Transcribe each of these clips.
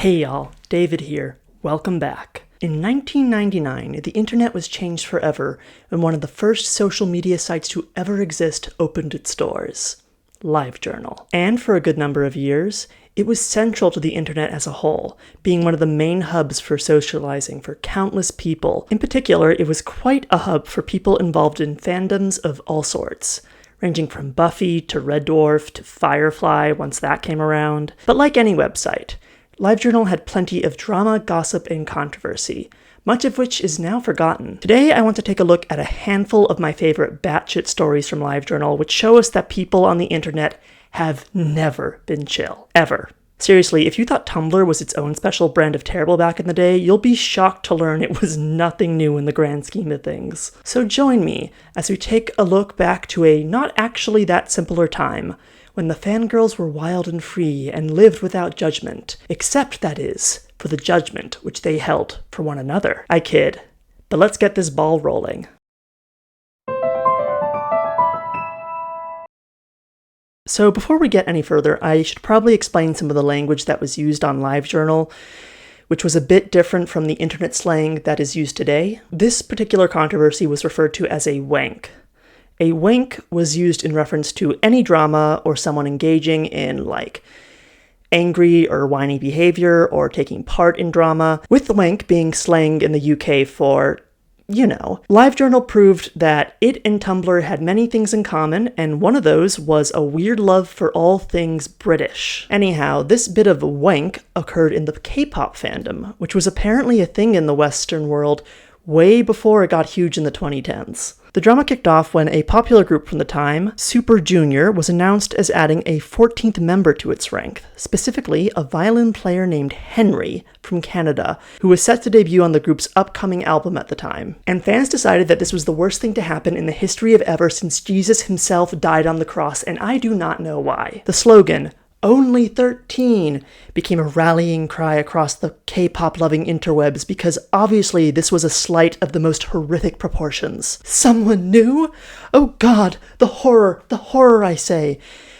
Hey y'all, David here. Welcome back. In 1999, the internet was changed forever when one of the first social media sites to ever exist opened its doors, LiveJournal. And for a good number of years, it was central to the internet as a whole, being one of the main hubs for socializing for countless people. In particular, it was quite a hub for people involved in fandoms of all sorts, ranging from Buffy to Red Dwarf to Firefly once that came around. But like any website, LiveJournal had plenty of drama, gossip, and controversy, much of which is now forgotten. Today, I want to take a look at a handful of my favorite batshit stories from LiveJournal, which show us that people on the internet have never been chill. Ever. Seriously, if you thought Tumblr was its own special brand of terrible back in the day, you'll be shocked to learn it was nothing new in the grand scheme of things. So join me as we take a look back to a not actually that simpler time, when the fangirls were wild and free and lived without judgment, except, that is, for the judgment which they held for one another. I kid, but let's get this ball rolling. So before we get any further, I should probably explain some of the language that was used on LiveJournal, which was a bit different from the internet slang that is used today. This particular controversy was referred to as a wank. A wank was used in reference to any drama or someone engaging in, like, angry or whiny behavior or taking part in drama, with the wank being slang in the UK for, you know. LiveJournal proved that it and Tumblr had many things in common, and one of those was a weird love for all things British. Anyhow, this bit of wank occurred in the K-pop fandom, which was apparently a thing in the Western world way before it got huge in the 2010s. The drama kicked off when a popular group from the time, Super Junior, was announced as adding a 14th member to its rank, specifically a violin player named Henry from Canada, who was set to debut on the group's upcoming album at the time. And fans decided that this was the worst thing to happen in the history of ever since Jesus himself died on the cross, and I do not know why. The slogan, "Only 13, became a rallying cry across the K-pop-loving interwebs because obviously this was a slight of the most horrific proportions. Someone new? Oh god, the horror, I say.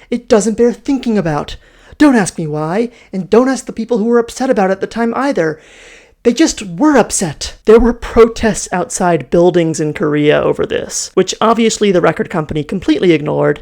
It doesn't bear thinking about. Don't ask me why, and don't ask the people who were upset about it at the time either. They just were upset." There were protests outside buildings in Korea over this, which obviously the record company completely ignored,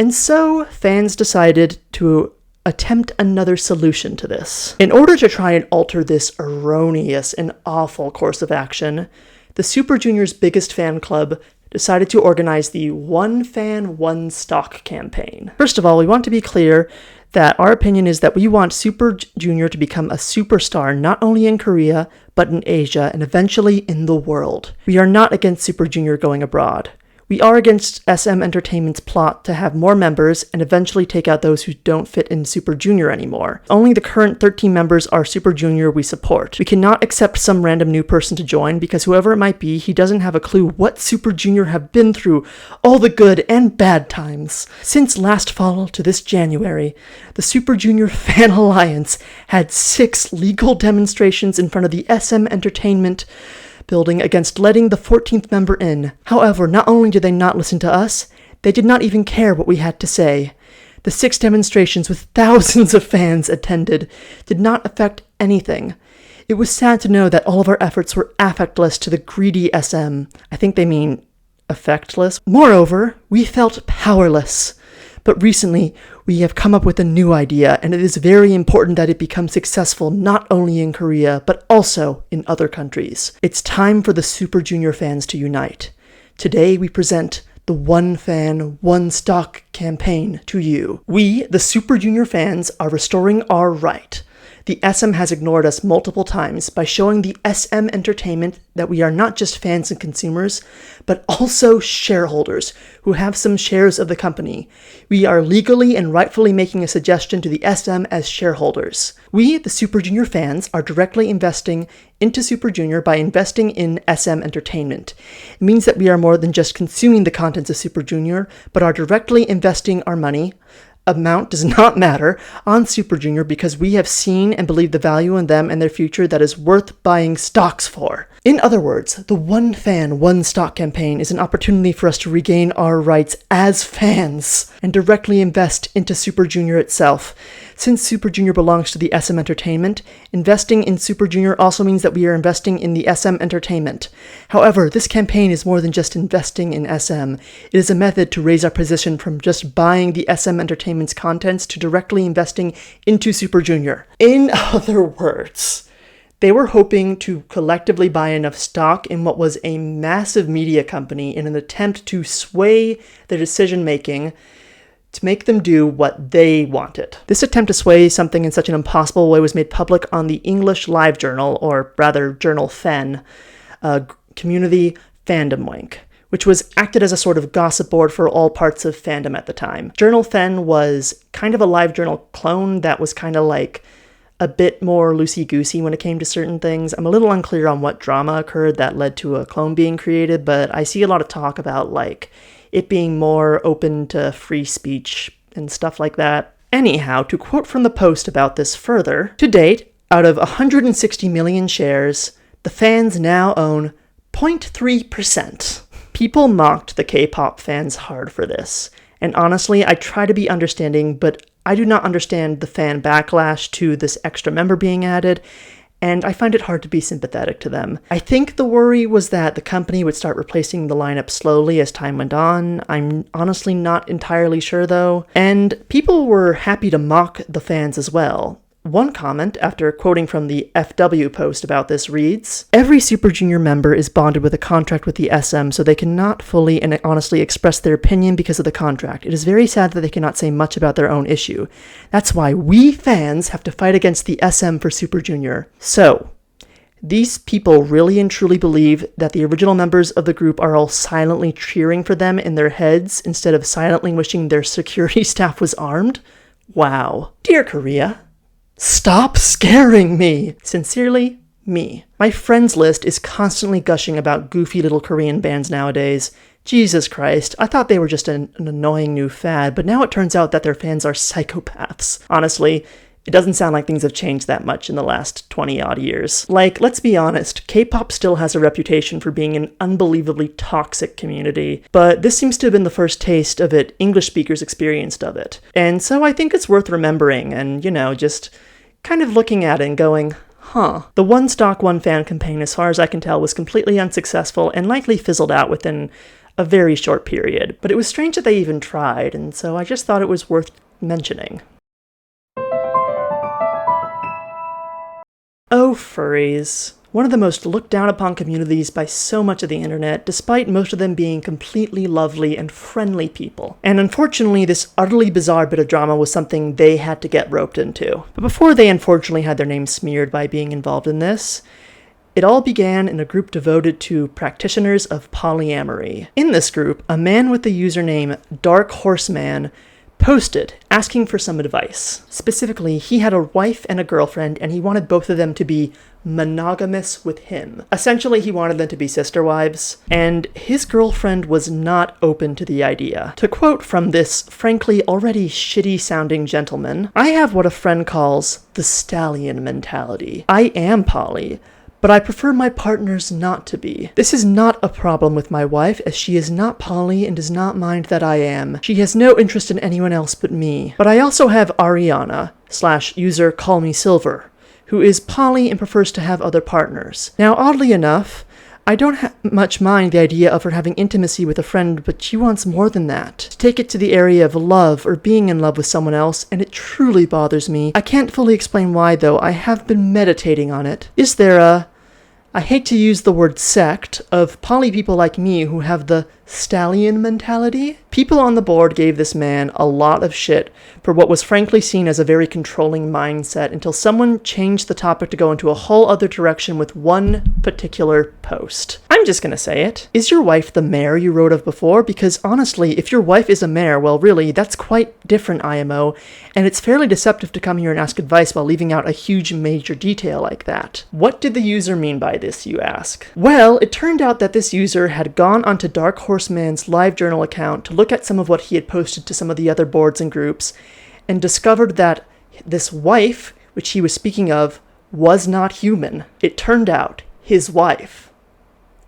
and so fans decided to attempt another solution to this. In order to try and alter this erroneous and awful course of action, the Super Junior's biggest fan club decided to organize the One Fan, One Stock campaign. First of all, we want to be clear that our opinion is that we want Super Junior to become a superstar not only in Korea, but in Asia and eventually in the world. We are not against Super Junior going abroad. We are against SM Entertainment's plot to have more members and eventually take out those who don't fit in Super Junior anymore. Only the current 13 members are Super Junior we support. We cannot accept some random new person to join because whoever it might be, he doesn't have a clue what Super Junior have been through, all the good and bad times. Since last fall to this January, the Super Junior Fan Alliance had 6 legal demonstrations in front of the SM Entertainment building against letting the 14th member in. However, not only did they not listen to us, they did not even care what we had to say. The 6 demonstrations with thousands of fans attended did not affect anything. It was sad to know that all of our efforts were affectless to the greedy SM. I think they mean effectless. Moreover, we felt powerless. But recently, we have come up with a new idea, and it is very important that it become successful not only in Korea, but also in other countries. It's time for the Super Junior fans to unite. Today, we present the One Fan, One Stock campaign to you. We, the Super Junior fans, are restoring our right. The SM has ignored us multiple times by showing the SM Entertainment that we are not just fans and consumers, but also shareholders who have some shares of the company. We are legally and rightfully making a suggestion to the SM as shareholders. We, the Super Junior fans, are directly investing into Super Junior by investing in SM Entertainment. It means that we are more than just consuming the contents of Super Junior, but are directly investing our money. Amount does not matter on Super Junior because we have seen and believe the value in them and their future that is worth buying stocks for. In other words, the One Fan, One Stock campaign is an opportunity for us to regain our rights as fans and directly invest into Super Junior itself, Since Super Junior belongs to the SM Entertainment, investing in Super Junior also means that we are investing in the SM Entertainment. However, this campaign is more than just investing in SM. It is a method to raise our position from just buying the SM Entertainment's contents to directly investing into Super Junior. In other words, they were hoping to collectively buy enough stock in what was a massive media company in an attempt to sway their decision-making to make them do what they wanted. This attempt to sway something in such an impossible way was made public on the English LiveJournal, or rather Journal Fen, community Fandom wank, which was acted as a sort of gossip board for all parts of fandom at the time. Journal Fen was kind of a LiveJournal clone that was kind of like a bit more loosey-goosey when it came to certain things. I'm a little unclear on what drama occurred that led to a clone being created, but I see a lot of talk about like it being more open to free speech and stuff like that. Anyhow, to quote from the post about this further, to date, out of 160 million shares, the fans now own 0.3%. People mocked the K-pop fans hard for this, and honestly, I try to be understanding, but I do not understand the fan backlash to this extra member being added, and I find it hard to be sympathetic to them. I think the worry was that the company would start replacing the lineup slowly as time went on. I'm honestly not entirely sure though. And people were happy to mock the fans as well. One comment, after quoting from the FW post about this, reads, "Every Super Junior member is bonded with a contract with the SM, so they cannot fully and honestly express their opinion because of the contract. It is very sad that they cannot say much about their own issue. That's why we fans have to fight against the SM for Super Junior." So, these people really and truly believe that the original members of the group are all silently cheering for them in their heads instead of silently wishing their security staff was armed? Wow. Dear Korea, stop scaring me! Sincerely, me. My friends list is constantly gushing about goofy little Korean bands nowadays. Jesus Christ, I thought they were just an annoying new fad, but now it turns out that their fans are psychopaths. Honestly, it doesn't sound like things have changed that much in the last 20-odd years. Like, let's be honest, K-pop still has a reputation for being an unbelievably toxic community, but this seems to have been the first taste of it English speakers experienced of it. And so I think it's worth remembering and, just kind of looking at it and going, huh. The One Stock, One Fan campaign, as far as I can tell, was completely unsuccessful and likely fizzled out within a very short period. But it was strange that they even tried, and so I just thought it was worth mentioning. Oh, furries. One of the most looked down upon communities by so much of the internet, despite most of them being completely lovely and friendly people. And unfortunately, this utterly bizarre bit of drama was something they had to get roped into. But before they unfortunately had their name smeared by being involved in this, it all began in a group devoted to practitioners of polyamory. In this group, a man with the username Dark Horseman posted asking for some advice. Specifically, he had a wife and a girlfriend, and he wanted both of them to be monogamous with him. Essentially, he wanted them to be sister wives, and his girlfriend was not open to the idea. To quote from this frankly already shitty-sounding gentleman, "I have what a friend calls the stallion mentality. I am poly, but I prefer my partners not to be. This is not a problem with my wife, as she is not poly and does not mind that I am. She has no interest in anyone else but me. But I also have Ariana, /user call me Silver, who is poly and prefers to have other partners. Now, oddly enough, I don't much mind the idea of her having intimacy with a friend, but she wants more than that. To take it to the area of love or being in love with someone else, and it truly bothers me. I can't fully explain why, though. I have been meditating on it. Is there I hate to use the word sect, of poly people like me who have the stallion mentality?" People on the board gave this man a lot of shit for what was frankly seen as a very controlling mindset until someone changed the topic to go into a whole other direction with one particular post. I'm just gonna say it. Is your wife the mayor you wrote of before? Because honestly, if your wife is a mayor, well really, that's quite different, IMO, and it's fairly deceptive to come here and ask advice while leaving out a huge major detail like that. What did the user mean by this, you ask? Well, it turned out that this user had gone onto Dark Horseman's LiveJournal account to look at some of what he had posted to some of the other boards and groups, and discovered that this wife, which he was speaking of, was not human. It turned out his wife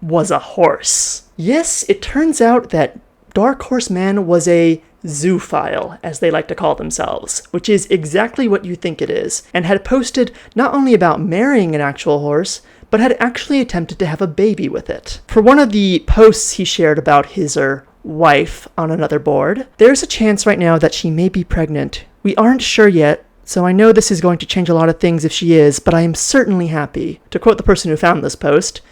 was a horse. Yes, it turns out that Dark Horseman was a zoophile, as they like to call themselves, which is exactly what you think it is, and had posted not only about marrying an actual horse, but had actually attempted to have a baby with it. For one of the posts he shared about his wife on another board, there's a chance right now that she may be pregnant. We aren't sure yet, so I know this is going to change a lot of things if she is, but I am certainly happy. To quote the person who found this post,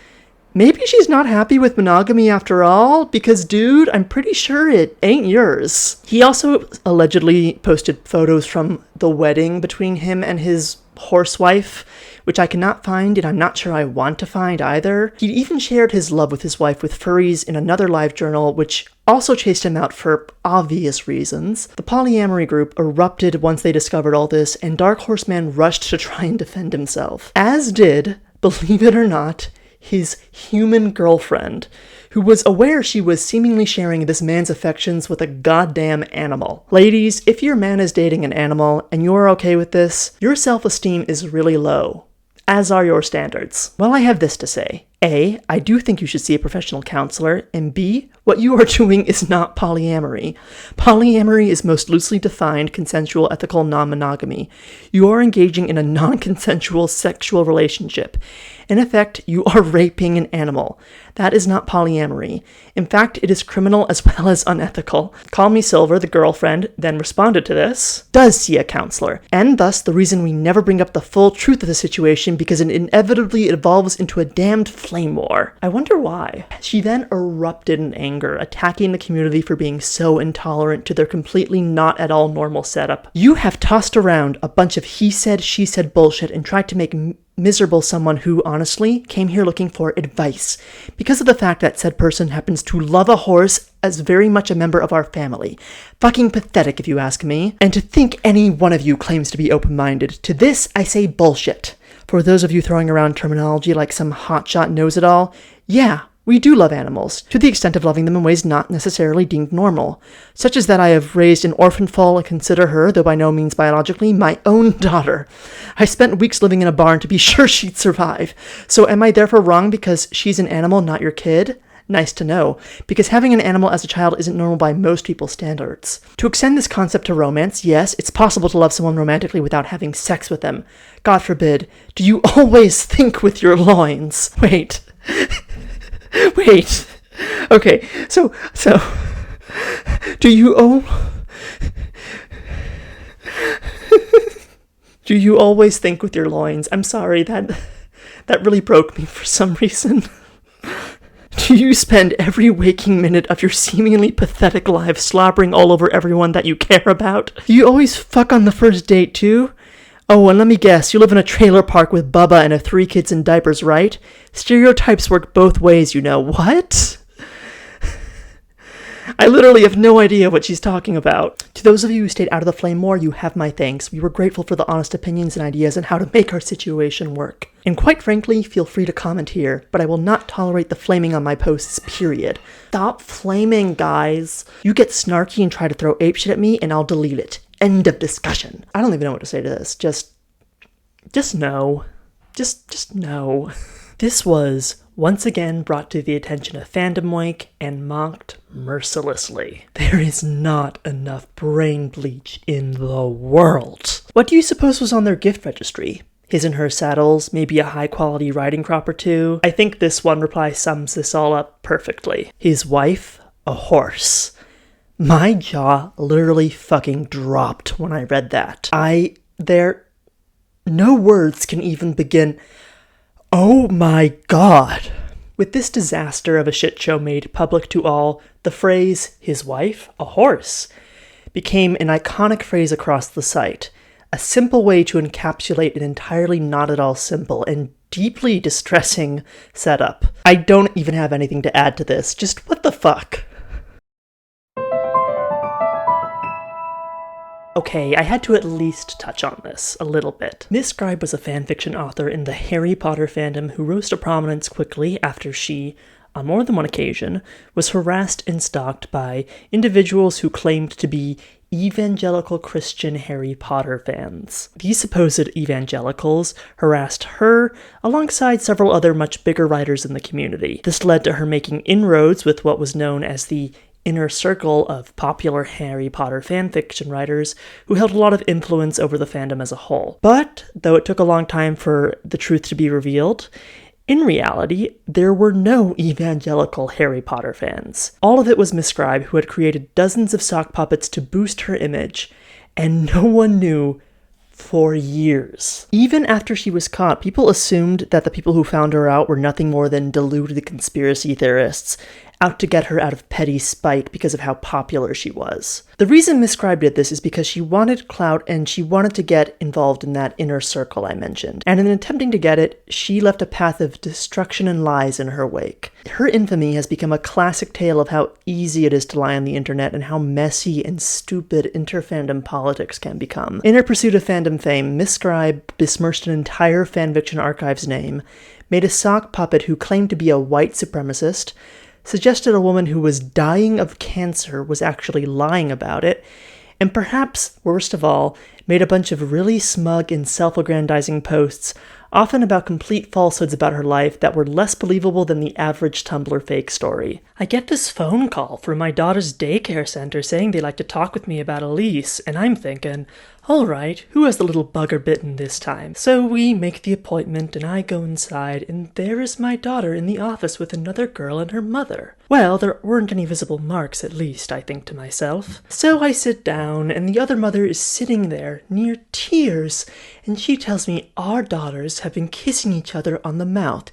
maybe she's not happy with monogamy after all, because dude, I'm pretty sure it ain't yours. He also allegedly posted photos from the wedding between him and his horsewife, which I cannot find, and I'm not sure I want to find either. He even shared his love with his wife with furries in another LiveJournal, which also chased him out for obvious reasons. The polyamory group erupted once they discovered all this, and Dark Horseman rushed to try and defend himself. As did, believe it or not, his human girlfriend, who was aware she was seemingly sharing this man's affections with a goddamn animal. Ladies, if your man is dating an animal and you're okay with this, your self-esteem is really low, as are your standards. Well, I have this to say. A, I do think you should see a professional counselor, and B, what you are doing is not polyamory. Polyamory is most loosely defined consensual ethical non-monogamy. You are engaging in a non-consensual sexual relationship. In effect, you are raping an animal. That is not polyamory. In fact, it is criminal as well as unethical. Call Me Silver, the girlfriend, then responded to this, does see a counselor, and thus the reason we never bring up the full truth of the situation because it inevitably evolves into a damned flame war. I wonder why. She then erupted in anger, attacking the community for being so intolerant to their completely not at all normal setup. You have tossed around a bunch of he said, she said bullshit and tried to make miserable someone who, honestly, came here looking for advice because of the fact that said person happens to love a horse as very much a member of our family. Fucking pathetic, if you ask me. And to think any one of you claims to be open-minded, to this I say bullshit. For those of you throwing around terminology like some hotshot knows-it-all, yeah, we do love animals, to the extent of loving them in ways not necessarily deemed normal, such as that I have raised an orphan foal and consider her, though by no means biologically, my own daughter. I spent weeks living in a barn to be sure she'd survive. So am I therefore wrong because she's an animal, not your kid? Nice to know, because having an animal as a child isn't normal by most people's standards. To extend this concept to romance, yes, it's possible to love someone romantically without having sex with them. God forbid. Do you always think with your loins? Wait. Wait. Okay, so, do you always think with your loins? I'm sorry, that really broke me for some reason. Do you spend every waking minute of your seemingly pathetic life slobbering all over everyone that you care about? Do you always fuck on the first date too? Oh, and let me guess, you live in a trailer park with Bubba and have 3 kids in diapers, right? Stereotypes work both ways, you know. What? I literally have no idea what she's talking about. To those of you who stayed out of the flame war, you have my thanks. We were grateful for the honest opinions and ideas on how to make our situation work. And quite frankly, feel free to comment here, but I will not tolerate the flaming on my posts, period. Stop flaming, guys. You get snarky and try to throw apeshit at me, and I'll delete it. End of discussion. I don't even know what to say to this. Just no. Just no. This was once again brought to the attention of Fandom wank and mocked mercilessly. There is not enough brain bleach in the world. What do you suppose was on their gift registry? His and her saddles, maybe a high-quality riding crop or two? I think this one reply sums this all up perfectly. His wife, a horse. My jaw literally fucking dropped when I read that. No words can even begin. Oh my god. With this disaster of a shit show made public to all, the phrase, his wife, a horse, became an iconic phrase across the site. A simple way to encapsulate an entirely not at all simple and deeply distressing setup. I don't even have anything to add to this. Just what the fuck? Okay, I had to at least touch on this a little bit. Miss Scribe was a fanfiction author in the Harry Potter fandom who rose to prominence quickly after she, on more than one occasion, was harassed and stalked by individuals who claimed to be evangelical Christian Harry Potter fans. These supposed evangelicals harassed her alongside several other much bigger writers in the community. This led to her making inroads with what was known as the inner circle of popular Harry Potter fanfiction writers who held a lot of influence over the fandom as a whole. But, though it took a long time for the truth to be revealed, in reality, there were no evangelical Harry Potter fans. All of it was Miss Scribe, who had created dozens of sock puppets to boost her image, and no one knew for years. Even after she was caught, people assumed that the people who found her out were nothing more than deluded conspiracy theorists, out to get her out of petty spite because of how popular she was. The reason Miss Scribe did this is because she wanted clout and she wanted to get involved in that inner circle I mentioned. And in attempting to get it, she left a path of destruction and lies in her wake. Her infamy has become a classic tale of how easy it is to lie on the internet and how messy and stupid inter-fandom politics can become. In her pursuit of fandom fame, Miss Scribe besmirched an entire fanfiction archive's name, made a sock puppet who claimed to be a white supremacist, suggested a woman who was dying of cancer was actually lying about it, and perhaps, worst of all, made a bunch of really smug and self-aggrandizing posts, often about complete falsehoods about her life that were less believable than the average Tumblr fake story. I get this phone call from my daughter's daycare center saying they'd like to talk with me about Elise, and I'm thinking, alright, who has the little bugger bitten this time? So we make the appointment and I go inside, and there is my daughter in the office with another girl and her mother. Well, there weren't any visible marks at least, I think to myself. So I sit down, and the other mother is sitting there, near tears, and she tells me our daughters have been kissing each other on the mouth,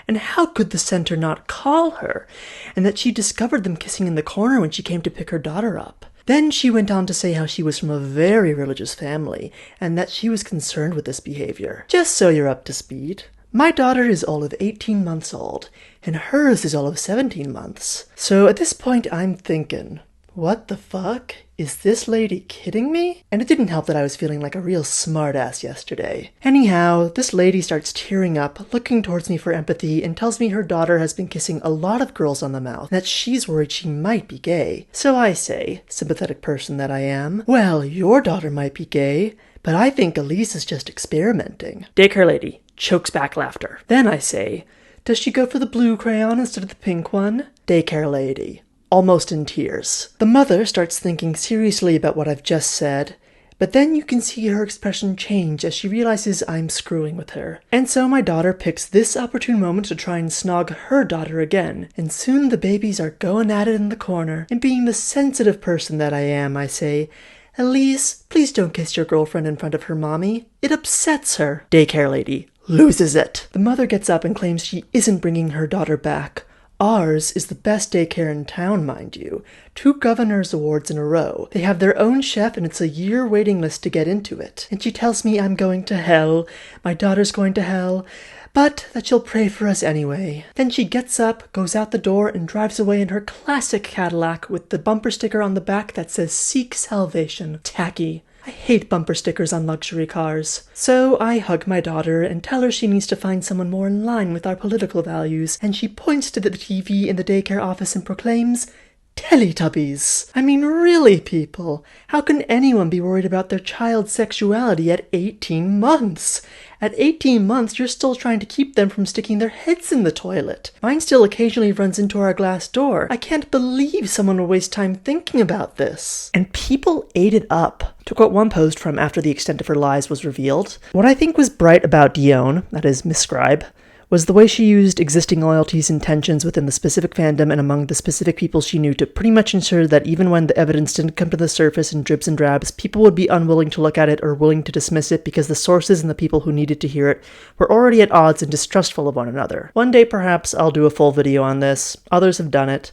and how could the center not call her, and that she discovered them kissing in the corner when she came to pick her daughter up. Then she went on to say how she was from a very religious family, and that she was concerned with this behavior. Just so you're up to speed, my daughter is all of 18 months old, and hers is all of 17 months. So at this point I'm thinking, what the fuck? Is this lady kidding me? And it didn't help that I was feeling like a real smartass yesterday. Anyhow, this lady starts tearing up, looking towards me for empathy, and tells me her daughter has been kissing a lot of girls on the mouth, and that she's worried she might be gay. So I say, sympathetic person that I am, well, your daughter might be gay, but I think Elise is just experimenting. Daycare lady chokes back laughter. Then I say, does she go for the blue crayon instead of the pink one? Daycare lady, almost in tears. The mother starts thinking seriously about what I've just said, but then you can see her expression change as she realizes I'm screwing with her. And so my daughter picks this opportune moment to try and snog her daughter again, and soon the babies are going at it in the corner, and being the sensitive person that I am, I say, Elise, please don't kiss your girlfriend in front of her mommy. It upsets her. Daycare lady loses it. The mother gets up and claims she isn't bringing her daughter back. Ours is the best daycare in town, mind you. 2 governor's awards in a row. They have their own chef and it's a year waiting list to get into it. And she tells me I'm going to hell, my daughter's going to hell, but that she'll pray for us anyway. Then she gets up, goes out the door, and drives away in her classic Cadillac with the bumper sticker on the back that says Seek Salvation. Tacky. I hate bumper stickers on luxury cars. So I hug my daughter and tell her she needs to find someone more in line with our political values, and she points to the TV in the daycare office and proclaims, Teletubbies! I mean, really, people? How can anyone be worried about their child's sexuality at 18 months? At 18 months, you're still trying to keep them from sticking their heads in the toilet. Mine still occasionally runs into our glass door. I can't believe someone would waste time thinking about this. And people ate it up. To quote one post from after the extent of her lies was revealed, what I think was bright about Aeons, that is Miss Scribe, was the way she used existing loyalties and tensions within the specific fandom and among the specific people she knew to pretty much ensure that even when the evidence didn't come to the surface in dribs and drabs, people would be unwilling to look at it or willing to dismiss it because the sources and the people who needed to hear it were already at odds and distrustful of one another. One day perhaps I'll do a full video on this. Others have done it.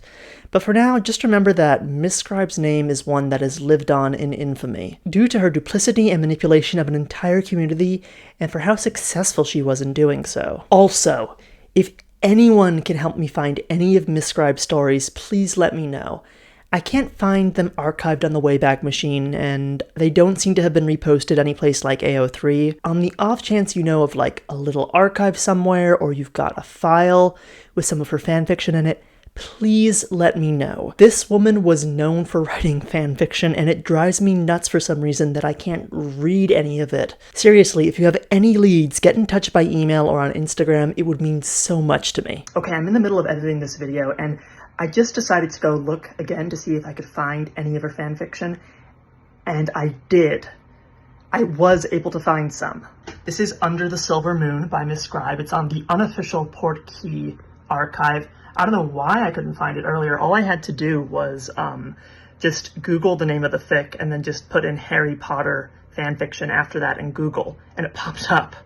But for now, just remember that Miss Scribe's name is one that has lived on in infamy, due to her duplicity and manipulation of an entire community, and for how successful she was in doing so. Also, if anyone can help me find any of Miss Scribe's stories, please let me know. I can't find them archived on the Wayback Machine, and they don't seem to have been reposted anyplace like AO3. On the off chance you know of like a little archive somewhere, or you've got a file with some of her fanfiction in it, please let me know. This woman was known for writing fanfiction, and it drives me nuts for some reason that I can't read any of it. Seriously, if you have any leads, get in touch by email or on Instagram. It would mean so much to me. Okay, I'm in the middle of editing this video, and I just decided to go look again to see if I could find any of her fanfiction, and I did. I was able to find some. This is Under the Silver Moon by Miss Scribe. It's on the unofficial Portkey archive. I don't know why I couldn't find it earlier. All I had to do was just Google the name of the fic and then just put in Harry Potter fanfiction after that in Google, and it popped up.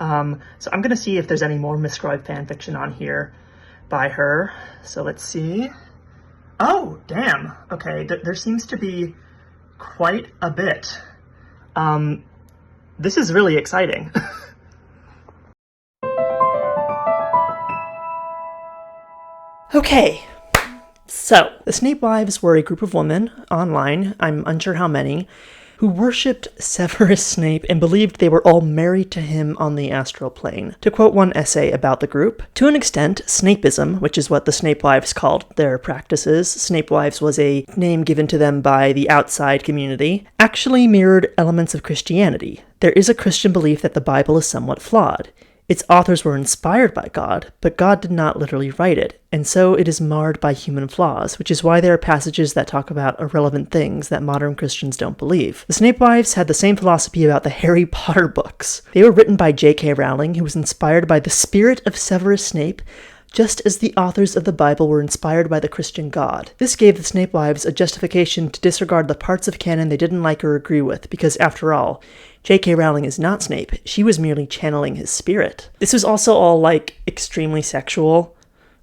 So I'm gonna see if there's any more Miss Scribe fanfiction on here by her. So let's see. Oh, damn. Okay, there seems to be quite a bit. This is really exciting. Okay, so the Snape wives were a group of women online, I'm unsure how many, who worshipped Severus Snape and believed they were all married to him on the astral plane. To quote one essay about the group, to an extent, Snapeism, which is what the Snape wives called their practices, Snape wives was a name given to them by the outside community, actually mirrored elements of Christianity. There is a Christian belief that the Bible is somewhat flawed. Its authors were inspired by God, but God did not literally write it, and so it is marred by human flaws, which is why there are passages that talk about irrelevant things that modern Christians don't believe. The Snape wives had the same philosophy about the Harry Potter books. They were written by J.K. Rowling, who was inspired by the spirit of Severus Snape, just as the authors of the Bible were inspired by the Christian God. This gave the Snape wives a justification to disregard the parts of canon they didn't like or agree with, because after all, J.K. Rowling is not Snape, she was merely channeling his spirit. This was also all, extremely sexual,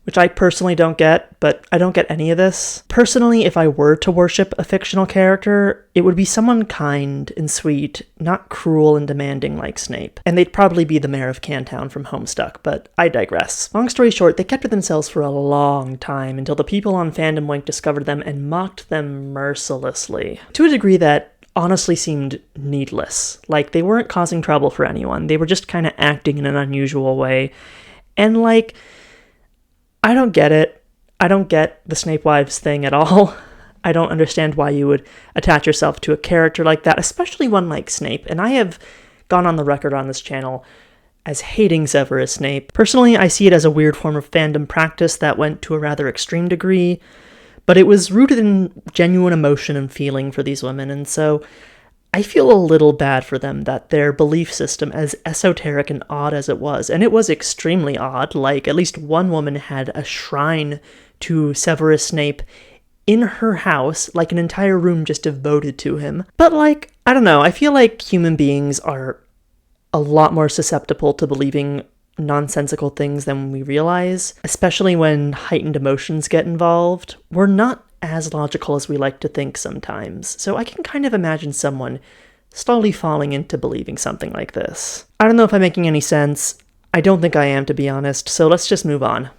which I personally don't get, but I don't get any of this. Personally, if I were to worship a fictional character, it would be someone kind and sweet, not cruel and demanding like Snape. And they'd probably be the mayor of Cantown from Homestuck, but I digress. Long story short, they kept to themselves for a long time until the people on Fandom Wank discovered them and mocked them mercilessly. To a degree that honestly seemed needless. Like, they weren't causing trouble for anyone. They were just kind of acting in an unusual way. And, I don't get it. I don't get the Snape wives thing at all. I don't understand why you would attach yourself to a character like that, especially one like Snape. And I have gone on the record on this channel as hating Severus Snape. Personally, I see it as a weird form of fandom practice that went to a rather extreme degree, but it was rooted in genuine emotion and feeling for these women, and so I feel a little bad for them that their belief system, as esoteric and odd as it was, and it was extremely odd, at least one woman had a shrine to Severus Snape in her house, an entire room just devoted to him. But I don't know, I feel like human beings are a lot more susceptible to believing nonsensical things than we realize, especially when heightened emotions get involved. We're not as logical as we like to think sometimes, so I can kind of imagine someone slowly falling into believing something like this. I don't know if I'm making any sense. I don't think I am, to be honest, so let's just move on.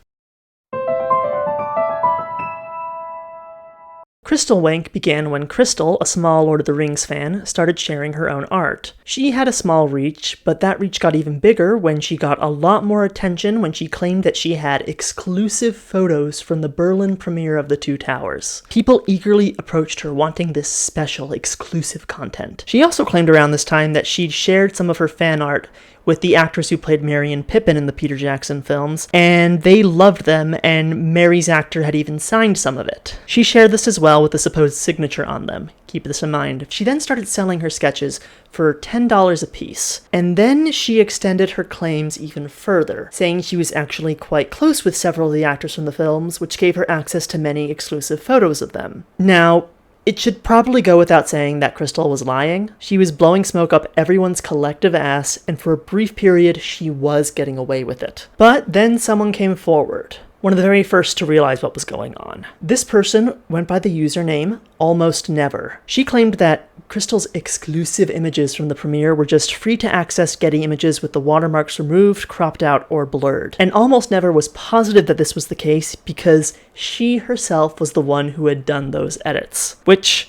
Crystal Wank began when Crystal, a small Lord of the Rings fan, started sharing her own art. She had a small reach, but that reach got even bigger when she got a lot more attention when she claimed that she had exclusive photos from the Berlin premiere of The Two Towers. People eagerly approached her wanting this special, exclusive content. She also claimed around this time that she'd shared some of her fan art with the actress who played Merry and Pippin in the Peter Jackson films, and they loved them, and Merry's actor had even signed some of it. She shared this as well with the supposed signature on them. Keep this in mind. She then started selling her sketches for $10 a piece, and then she extended her claims even further, saying she was actually quite close with several of the actors from the films, which gave her access to many exclusive photos of them. Now, it should probably go without saying that Crystal was lying. She was blowing smoke up everyone's collective ass, and for a brief period, she was getting away with it. But then someone came forward, one of the very first to realize what was going on. This person went by the username Almost Never. She claimed that Crystal's exclusive images from the premiere were just free-to-access Getty images with the watermarks removed, cropped out, or blurred. And Almost Never was positive that this was the case because she herself was the one who had done those edits. Which,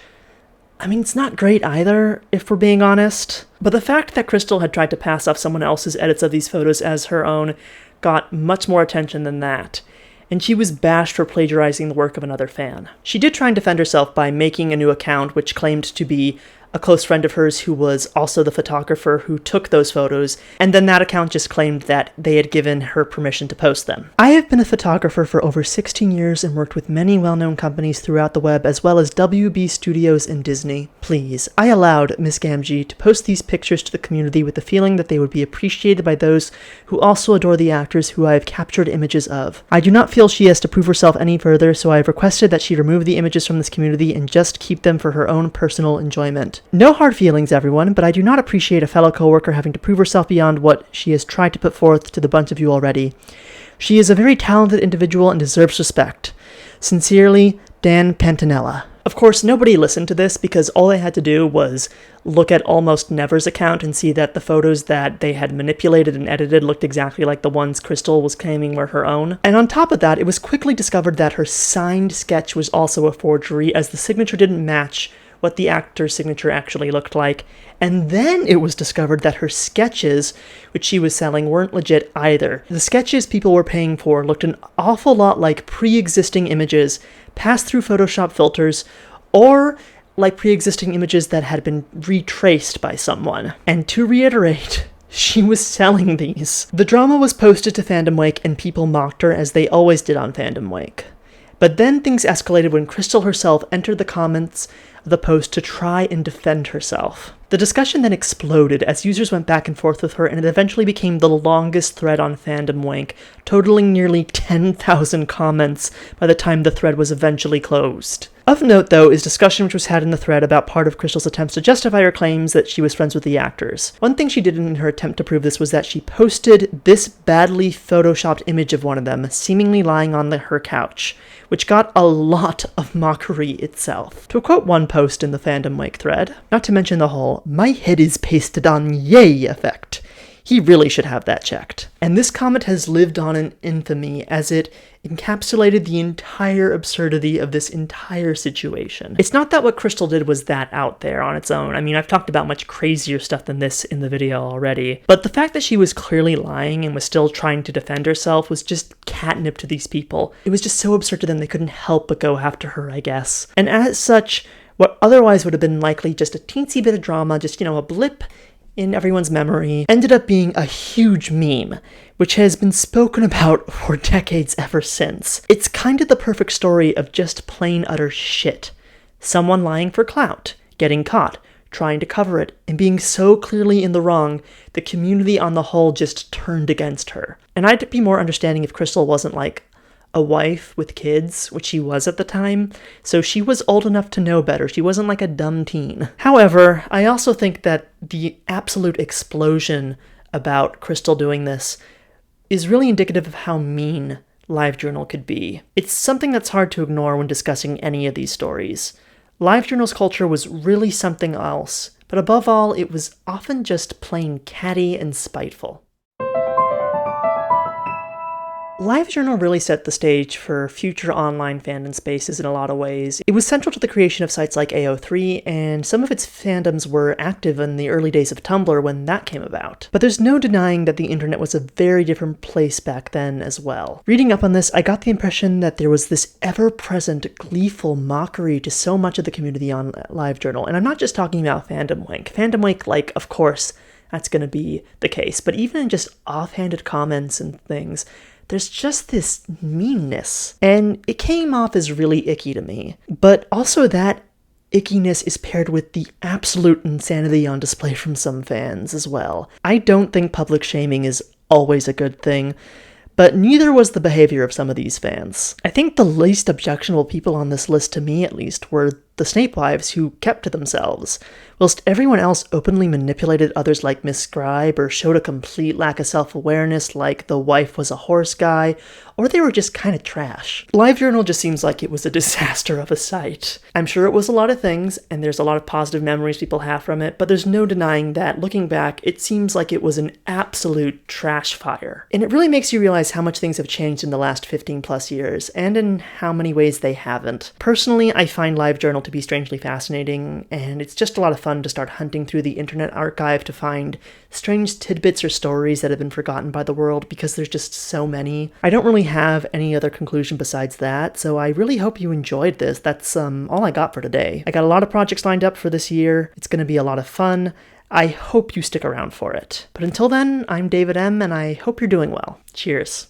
it's not great either, if we're being honest. But the fact that Crystal had tried to pass off someone else's edits of these photos as her own got much more attention than that, and she was bashed for plagiarizing the work of another fan. She did try and defend herself by making a new account which claimed to be a close friend of hers who was also the photographer who took those photos, and then that account just claimed that they had given her permission to post them. I have been a photographer for over 16 years and worked with many well-known companies throughout the web, as well as WB Studios and Disney. Please, I allowed Miss Gamgee to post these pictures to the community with the feeling that they would be appreciated by those who also adore the actors who I have captured images of. I do not feel she has to prove herself any further, so I have requested that she remove the images from this community and just keep them for her own personal enjoyment. No hard feelings, everyone, but I do not appreciate a fellow coworker having to prove herself beyond what she has tried to put forth to the bunch of you already. She is a very talented individual and deserves respect. Sincerely, Dan Pantanella. Of course, nobody listened to this because all they had to do was look at Almost Never's account and see that the photos that they had manipulated and edited looked exactly like the ones Crystal was claiming were her own. And on top of that, it was quickly discovered that her signed sketch was also a forgery, as the signature didn't match what the actor's signature actually looked like. And then it was discovered that her sketches, which she was selling, weren't legit either. The sketches people were paying for looked an awful lot like pre-existing images passed through Photoshop filters, or like pre-existing images that had been retraced by someone. And to reiterate, she was selling these. The drama was posted to Fandom Wake and people mocked her, as they always did on Fandom Wake. But then things escalated when Crystal herself entered the comments of the post to try and defend herself. The discussion then exploded as users went back and forth with her, and it eventually became the longest thread on Fandom Wank, totaling nearly 10,000 comments by the time the thread was eventually closed. Of note, though, is discussion which was had in the thread about part of Crystal's attempts to justify her claims that she was friends with the actors. One thing she did in her attempt to prove this was that she posted this badly photoshopped image of one of them, seemingly lying on her couch, which got a lot of mockery itself. To quote one post in the Fandom Wake thread, not to mention the whole "my head is pasted on yay" effect. He really should have that checked. And this comment has lived on in infamy, as it encapsulated the entire absurdity of this entire situation. It's not that what Crystal did was that out there on its own. I mean, I've talked about much crazier stuff than this in the video already. But the fact that she was clearly lying and was still trying to defend herself was just catnip to these people. It was just so absurd to them they couldn't help but go after her, I guess. And as such, what otherwise would have been likely just a teensy bit of drama, just, a blip in everyone's memory, ended up being a huge meme, which has been spoken about for decades ever since. It's kind of the perfect story of just plain utter shit. Someone lying for clout, getting caught, trying to cover it, and being so clearly in the wrong, the community on the whole just turned against her. And I'd be more understanding if Crystal wasn't like a wife with kids, which she was at the time, so she was old enough to know better. She wasn't like a dumb teen. However, I also think that the absolute explosion about Crystal doing this is really indicative of how mean LiveJournal could be. It's something that's hard to ignore when discussing any of these stories. LiveJournal's culture was really something else, but above all, it was often just plain catty and spiteful. LiveJournal really set the stage for future online fandom spaces in a lot of ways. It was central to the creation of sites like AO3, and some of its fandoms were active in the early days of Tumblr when that came about. But there's no denying that the internet was a very different place back then as well. Reading up on this, I got the impression that there was this ever-present gleeful mockery to so much of the community on LiveJournal, and I'm not just talking about Fandom Wank. Fandom Wank, of course, that's going to be the case, but even in just offhanded comments and things, there's just this meanness, and it came off as really icky to me. But also that ickiness is paired with the absolute insanity on display from some fans as well. I don't think public shaming is always a good thing, but neither was the behavior of some of these fans. I think the least objectionable people on this list, to me at least, were the Snape wives who kept to themselves, whilst everyone else openly manipulated others like Miss Scribe, or showed a complete lack of self-awareness like the wife was a horse guy, or they were just kind of trash. LiveJournal just seems like it was a disaster of a site. I'm sure it was a lot of things, and there's a lot of positive memories people have from it, but there's no denying that, looking back, it seems like it was an absolute trash fire. And it really makes you realize how much things have changed in the last 15 plus years, and in how many ways they haven't. Personally, I find LiveJournal to be strangely fascinating, and it's just a lot of fun to start hunting through the internet archive to find strange tidbits or stories that have been forgotten by the world, because there's just so many. I don't really have any other conclusion besides that, so I really hope you enjoyed this. That's all I got for today. I got a lot of projects lined up for this year. It's going to be a lot of fun. I hope you stick around for it. But until then, I'm David M., and I hope you're doing well. Cheers.